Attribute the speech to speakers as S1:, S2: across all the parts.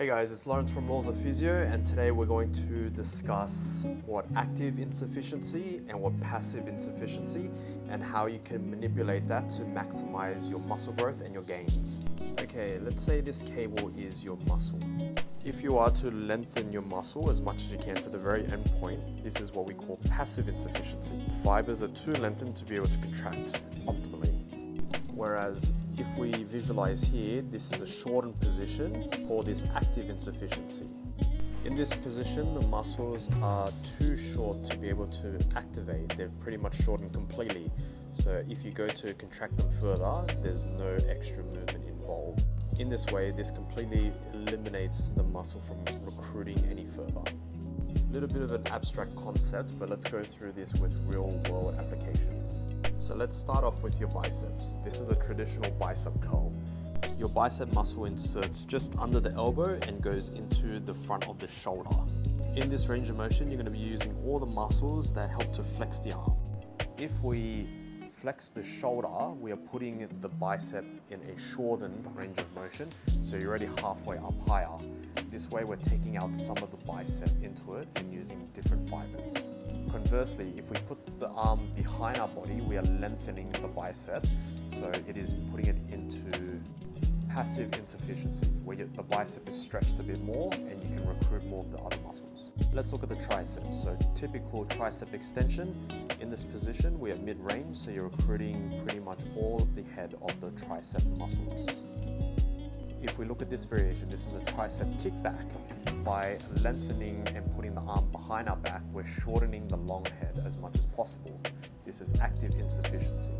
S1: Hey guys, it's Lawrence from Laws of Physio, and today we're going to discuss what active insufficiency and what passive insufficiency and how you can manipulate that to maximize your muscle growth and your gains. Okay, let's say this cable is your muscle. If you are to lengthen your muscle as much as you can to the very end point, this is what we call passive insufficiency. Fibers are too lengthened to be able to contract optimally. Whereas if we visualize here, this is a shortened position, call this active insufficiency. In this position, the muscles are too short to be able to activate. They're pretty much shortened completely. So if you go to contract them further, there's no extra movement involved. In this way, this completely eliminates the muscle from recruiting any further. A little bit of an abstract concept, but let's go through this with real world applications. So let's start off with your biceps. This is a traditional bicep curl. Your bicep muscle inserts just under the elbow and goes into the front of the shoulder. In this range of motion, you're going to be using all the muscles that help to flex the arm. If we flex the shoulder, we are putting the bicep in a shortened range of motion, so you're already halfway up higher. This way we're taking out some of the bicep into it and using different fibers. Conversely, if we put the arm behind our body, we are lengthening the bicep, so it is putting it into passive insufficiency, where the bicep is stretched a bit more and you can recruit more of the other muscles. Let's look at the triceps. So typical tricep extension. In this position, we are mid-range, so you're recruiting pretty much all of the head of the tricep muscles. If we look at this variation, this is a tricep kickback. By lengthening and putting the arm behind our back, we're shortening the long head as much as possible. This is active insufficiency.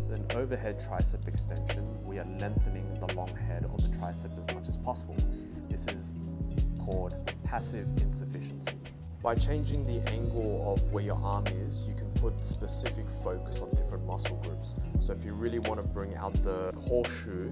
S1: With an overhead tricep extension, we are lengthening the long head of the tricep as much as possible. This is called passive insufficiency. By changing the angle of where your arm is, you can put specific focus on different muscle groups. So if you really want to bring out the horseshoe,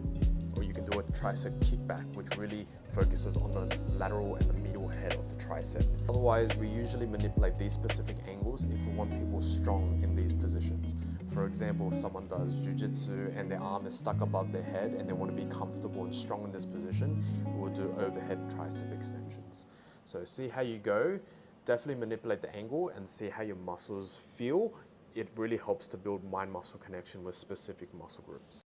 S1: or you can do a tricep kickback, which really focuses on the lateral and the medial head of the tricep. Otherwise, we usually manipulate these specific angles if we want people strong in these positions. For example, if someone does jiu-jitsu and their arm is stuck above their head and they want to be comfortable and strong in this position, we will do overhead tricep extensions. So see how you go. Definitely manipulate the angle and see how your muscles feel. It really helps to build mind-muscle connection with specific muscle groups.